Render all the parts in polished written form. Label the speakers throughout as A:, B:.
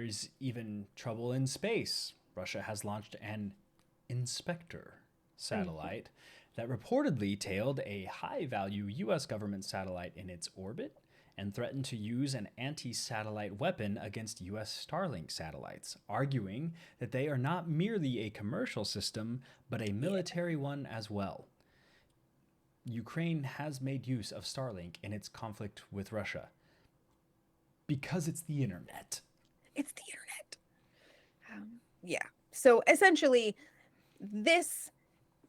A: There's even trouble in space. Russia has launched an Inspector satellite that reportedly tailed a high value US government satellite in its orbit and threatened to use an anti satellite weapon against US Starlink satellites, arguing that they are not merely a commercial system, but a military one as well. Ukraine has made use of Starlink in its conflict with Russia because it's the internet.
B: It's the internet. Yeah. So essentially, this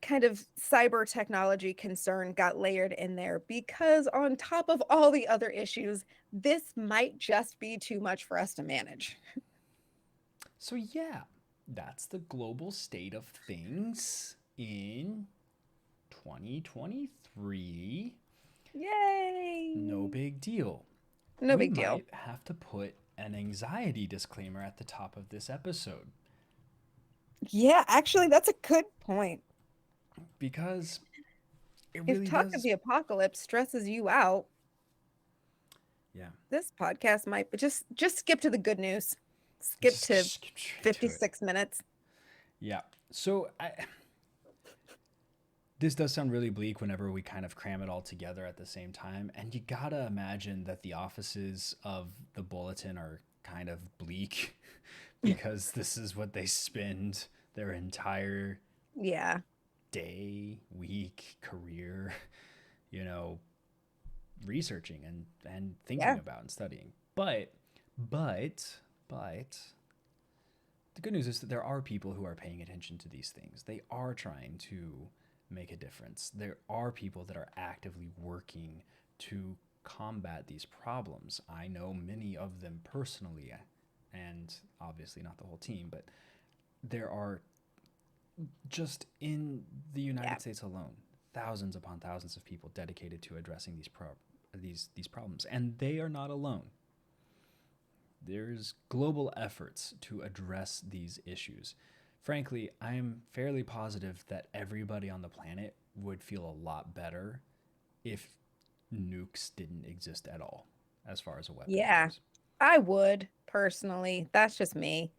B: kind of cyber technology concern got layered in there because, on top of all the other issues, this might just be too much for us to manage.
A: So, yeah, that's the global state of things in 2023. No
B: Yay!
A: big deal.
B: No
A: We
B: big deal.
A: might have to put an anxiety disclaimer at the top of this episode
B: Yeah, actually, that's a good point.
A: because it
B: If
A: really
B: talk of
A: does.
B: the apocalypse stresses you out,
A: Yeah.
B: this podcast might, but just skip to the good news. Skip
A: Just
B: to
A: skip straight to it.
B: 56 minutes.
A: Yeah. This does sound really bleak whenever we kind of cram it all together at the same time. And you gotta imagine that the offices of the Bulletin are kind of bleak because this is what they spend their entire
B: Yeah.
A: day, week, career, you know, researching and thinking
B: Yeah.
A: about and studying. But the good news is that there are people who are paying attention to these things. They are trying to make a difference. There are people that are actively working to combat these problems. I know many of them personally, and obviously not the whole team, but there are just in the
B: Yeah.
A: United States alone thousands upon thousands of people dedicated to addressing these problems, and they are not alone. There's global efforts to address these issues. Frankly, I'm fairly positive that everybody on the planet would feel a lot better if nukes didn't exist at all, as far as a weapon
B: Yeah.
A: goes.
B: I would personally. That's just me.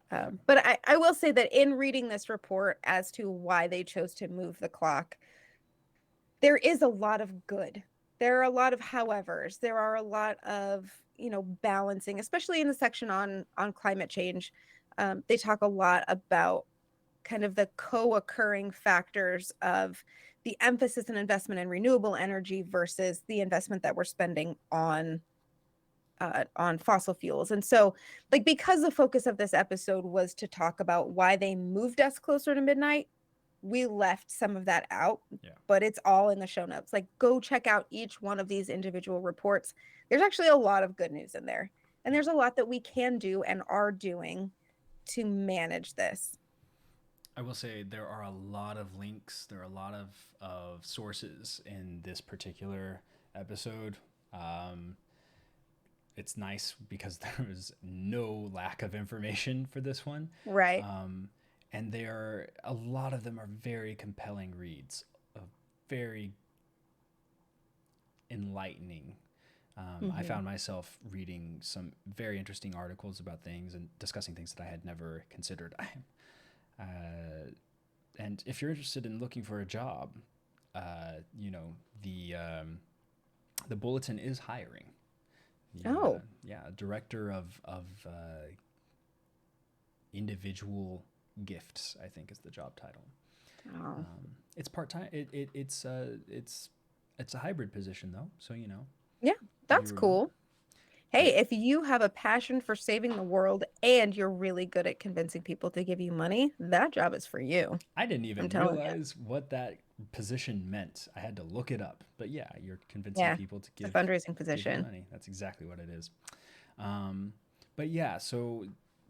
B: But I will say that in reading this report as to why they chose to move the clock, there is a lot of good. There are a lot of howevers. There are a lot of, balancing, especially in the section on climate change. They talk a lot about kind of the co-occurring factors of the emphasis and investment in renewable energy versus the investment that we're spending on fossil fuels. And so, like, because the focus of this episode was to talk about why they moved us closer to midnight, we left some of that out,
A: Yeah.
B: but it's all in the show notes. Like, go check out each one of these individual reports. There's actually a lot of good news in there. And there's a lot that we can do and are doing to manage this.
A: I will say there are a lot of links. There are a lot of sources in this particular episode. Um, it's nice because there was no lack of information for this one.
B: Right.
A: Um, and a lot of them are very compelling reads, very enlightening. I
B: Mm-hmm.
A: found myself reading some very interesting articles about things and discussing things that I had never considered. Uh, and if you're interested in looking for a job, you know the bulletin is hiring.
B: Oh,
A: Yeah, director of individual gifts, I think is the job title.
B: oh.
A: It's part time. It's a hybrid position though, so
B: Yeah,
A: can be
B: that's
A: remote.
B: cool.
A: But
B: Hey, if you have a passion for saving the world and you're really good at convincing people to give you money, that job is for you.
A: I didn't
B: I'm
A: even
B: telling you.
A: realize what that position meant. I had to look it up. But yeah, you're convincing
B: Yeah,
A: people to
B: it's a fundraising
A: give you
B: position.
A: money. That's exactly what it is. Um, but yeah, so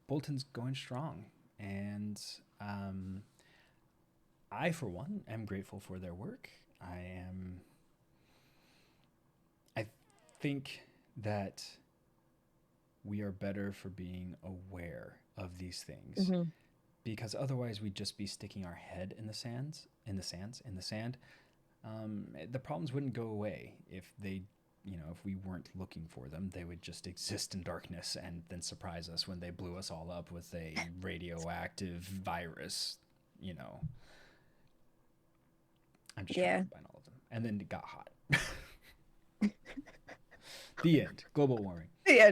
A: Bolton's going strong, and um, I, for one, am grateful for their work. I am. I think that we are better for being aware of these things
B: Hmm.
A: because otherwise we'd just be sticking our head in the sand. The problems wouldn't go away if they if we weren't looking for them, they would just exist in darkness and then surprise us when they blew us all up with a radioactive virus. You know, I'm just trying to
B: Yeah.
A: combine all of them. And then it got hot. The end. Global warming.
B: Yeah.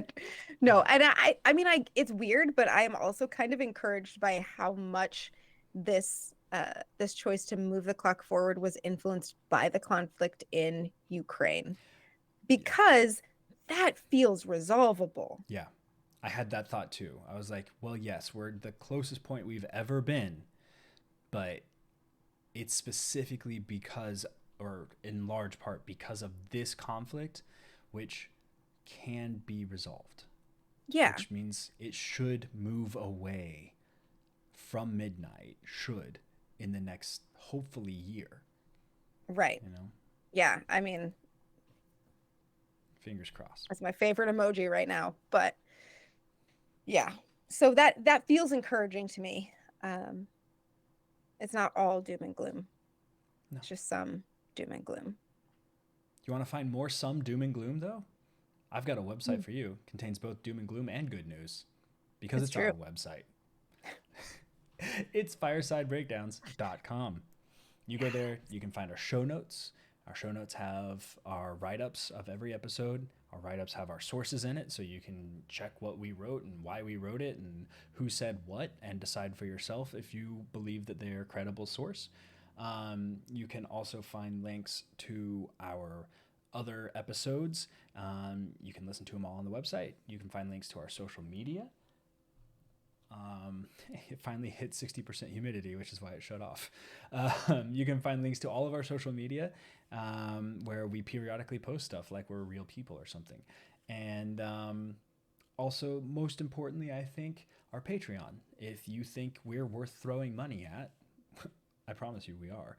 B: No, and I mean, it's weird, but I am also kind of encouraged by how much this choice to move the clock forward was influenced by the conflict in Ukraine,
A: Yeah.
B: because that feels resolvable.
A: Yeah. I had that thought too. I was like, well, yes, we're the closest point we've ever been, but it's specifically because, or in large part because of this conflict, which can be resolved,
B: Yeah,
A: which means it should move away from midnight, should, in the next, hopefully, year.
B: right.
A: You know,
B: Yeah, I mean,
A: fingers crossed.
B: that's my favorite emoji right now, but yeah. So that feels encouraging to me. Um, it's not all doom and gloom.
A: No.
B: It's just some doom and gloom.
A: You want to find more some doom and gloom, though? I've got a website for you. It contains both doom and gloom and good news because
B: It's
A: it's
B: true.
A: our website. It's firesidebreakdowns.com. You go there, you can find our show notes. Our show notes have our write ups of every episode. Our write ups have our sources in it, so you can check what we wrote and why we wrote it and who said what, and decide for yourself if you believe that they're a credible source. You can also find links to our other episodes. You can listen to them all on the website. You can find links to our social media. It finally hit 60% humidity, which is why it shut off. You can find links to all of our social media, where we periodically post stuff like we're real people or something. And also, most importantly, I think, our Patreon. If you think we're worth throwing money at, I promise you we are.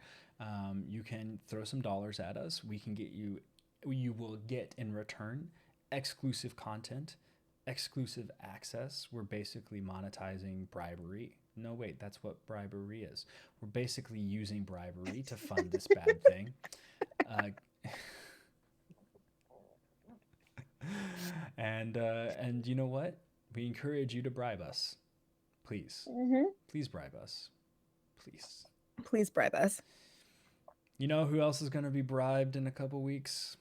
A: You can throw some dollars at us. You will get in return exclusive content, exclusive access. We're basically monetizing bribery. No, wait, that's what bribery is. We're basically using bribery to fund this bad thing. And you know what? We encourage you to bribe us. Please.
B: Mm-hmm.
A: Please bribe us. Please.
B: Please bribe us.
A: You know who else is going to be bribed in a couple weeks?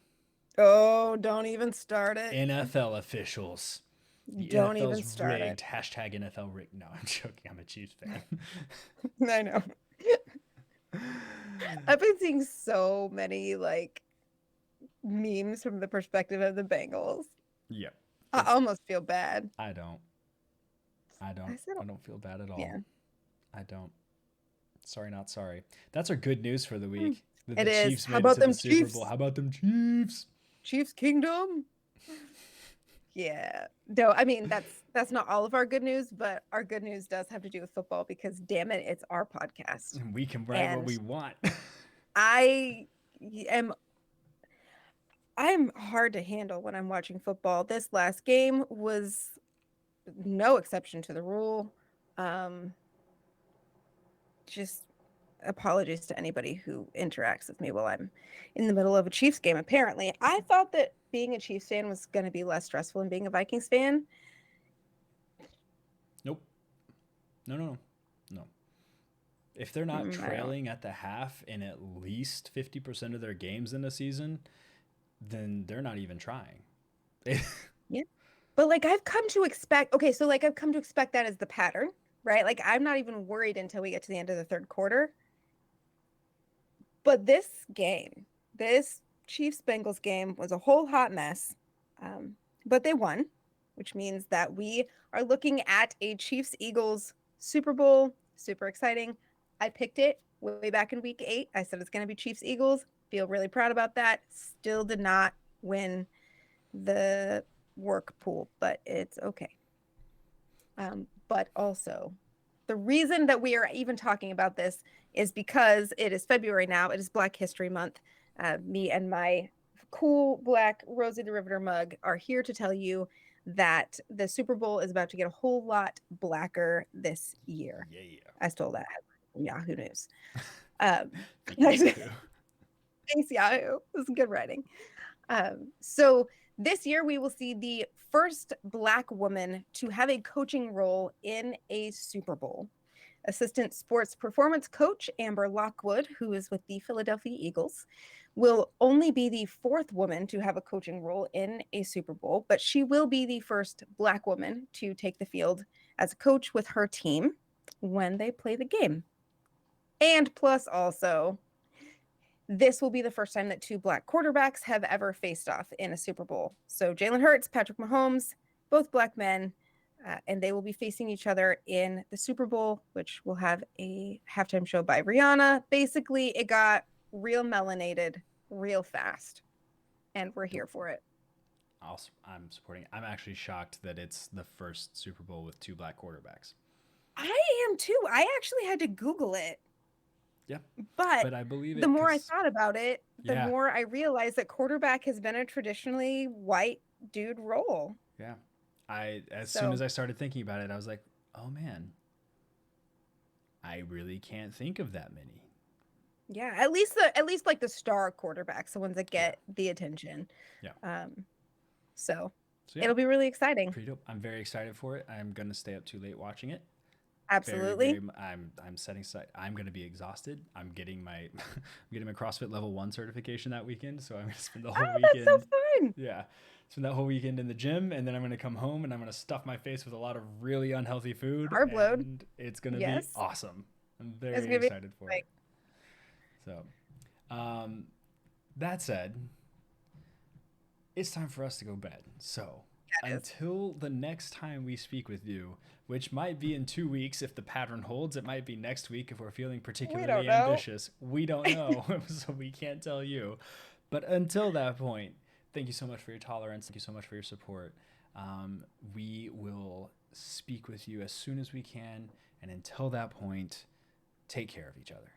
B: Oh, don't even start it.
A: NFL officials. The
B: Don't
A: NFL's
B: even start
A: rigged.
B: it.
A: Hashtag NFL rigged. No, I'm joking. I'm a Chiefs fan.
B: I know. I've been seeing so many like memes from the perspective of the Bengals.
A: Yep.
B: I almost feel bad.
A: I don't. I don't feel bad at all.
B: Yeah.
A: I don't. Sorry, not sorry. That's our good news for the week. That
B: It
A: the
B: is.
A: Chiefs
B: How
A: made
B: about
A: it to the
B: them
A: Super
B: Chiefs?
A: Bowl. How about them Chiefs?
B: Chiefs Kingdom. Yeah. No, I mean that's not all of our good news, but our good news does have to do with football because damn it, it's our podcast.
A: And we can write what we want.
B: I am I'm hard to handle when I'm watching football. This last game was no exception to the rule. Just apologies to anybody who interacts with me while I'm in the middle of a Chiefs game. Apparently, I thought that being a Chiefs fan was going to be less stressful than being a Vikings fan.
A: Nope. No. If they're not trailing at the half in at least 50% of their games in a season, then they're not even trying.
B: Yeah. But like I've come to expect that as the pattern, right? Like I'm not even worried until we get to the end of the third quarter. But this Chiefs Bengals game was a whole hot mess. But they won, which means that we are looking at a Chiefs Eagles Super Bowl. Super exciting. I picked it way back in week 8. I said it's going to be Chiefs Eagles. Feel really proud about that. Still did not win the work pool, but it's okay. But also, the reason that we are even talking about this is because it is February now. It is Black History Month. Me and my cool black Rosie the Riveter mug are here to tell you that the Super Bowl is about to get a whole lot blacker this year.
A: Yeah.
B: I stole that from Yahoo News.
A: Thanks,
B: Thanks, Yahoo. This is good writing. So this year we will see the first Black woman to have a coaching role in a Super Bowl. Assistant sports performance coach Amber Lockwood, who is with the Philadelphia Eagles, will only be the fourth woman to have a coaching role in a Super Bowl, but she will be the first Black woman to take the field as a coach with her team when they play the game. And plus, also, this will be the first time that two Black quarterbacks have ever faced off in a Super Bowl. So Jalen Hurts, Patrick Mahomes, both Black men, and they will be facing each other in the Super Bowl, which will have a halftime show by Rihanna. Basically, it got real melanated real fast, and we're here for it.
A: I'm supporting. I'm actually shocked that it's the first Super Bowl with two Black quarterbacks.
B: I am too. I actually had to Google it.
A: Yeah,
B: but
A: I believe it.
B: The more I thought about it, the
A: yeah.
B: more I realized that quarterback has been a traditionally white dude role.
A: Yeah. As soon as I started thinking about it, I was like, oh man, I really can't think of that many.
B: Yeah, at least like the star quarterbacks, the ones that get the attention.
A: Yeah.
B: So
A: yeah,
B: it'll be really exciting.
A: Pretty dope. I'm very excited for it. I'm gonna stay up too late watching it.
B: Absolutely.
A: I'm setting aside. I'm gonna be exhausted. I'm getting my CrossFit level 1 certification that weekend, so I'm gonna spend the whole weekend.
B: That's so fun.
A: Yeah, spend that whole weekend in the gym, and then I'm gonna come home and I'm gonna stuff my face with a lot of really unhealthy food.
B: Carb load.
A: And it's gonna be awesome. I'm very excited for it. So, that said, it's time for us to go to bed. So until the next time we speak with you, which might be in 2 weeks if the pattern holds, it might be next week if we're feeling particularly ambitious. We don't know, so we can't tell you. But until that point, thank you so much for your tolerance. Thank you so much for your support. We will speak with you as soon as we can. And until that point, take care of each other.